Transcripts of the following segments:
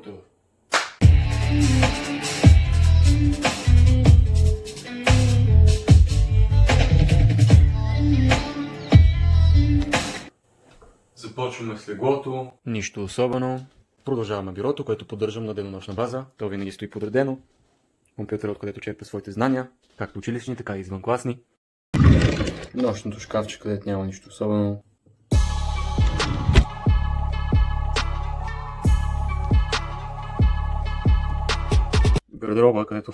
компютър. Започваме с леглото. Нищо особено. Продължаваме бюрото, което поддържам на денонощна база. То винаги стои подредено. Компютър, откъдето черпя своите знания, както училищни, така и извънкласни. Нощното шкафче, където няма нищо особено. Гардероба, където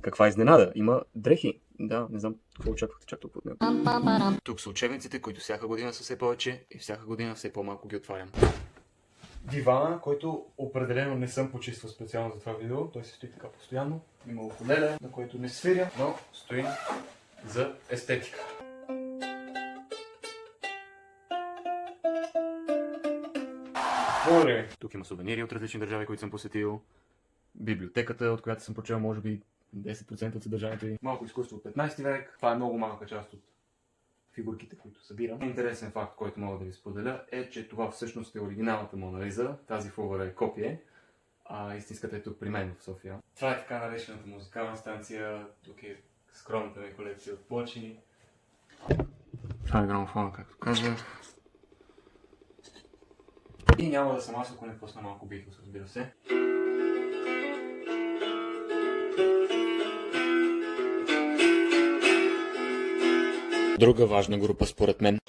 каква изненада, има дрехи. Да, не знам какво очаквахте чак тук от него. Тук са учебниците, които всяка година са все повече и всяка година все по-малко ги отварям. Дивана, който определено не съм почиствал специално за това видео. Той се стои така постоянно. Има укулеле, на който не свиря, но стои за естетика. Тук има сувенири от различни държави, които съм посетил. Библиотеката, от която съм прочел може би 10% от съдържанието й. Малко изкуство от 15 век. Това е много малка част от фигурките, които събирам. Интересен факт, който мога да ви споделя, е, че това всъщност е оригиналната Мона Лиза. Тази фувара е копие, а истинската е тук при мен в София. Това е така наречената музикална станция. Тук е скромната ми колекция от плочи. Това е грамофона, както казах. И няма да съм аз, ако не пусна малко Битлз, разбира се. Друга важна група според мен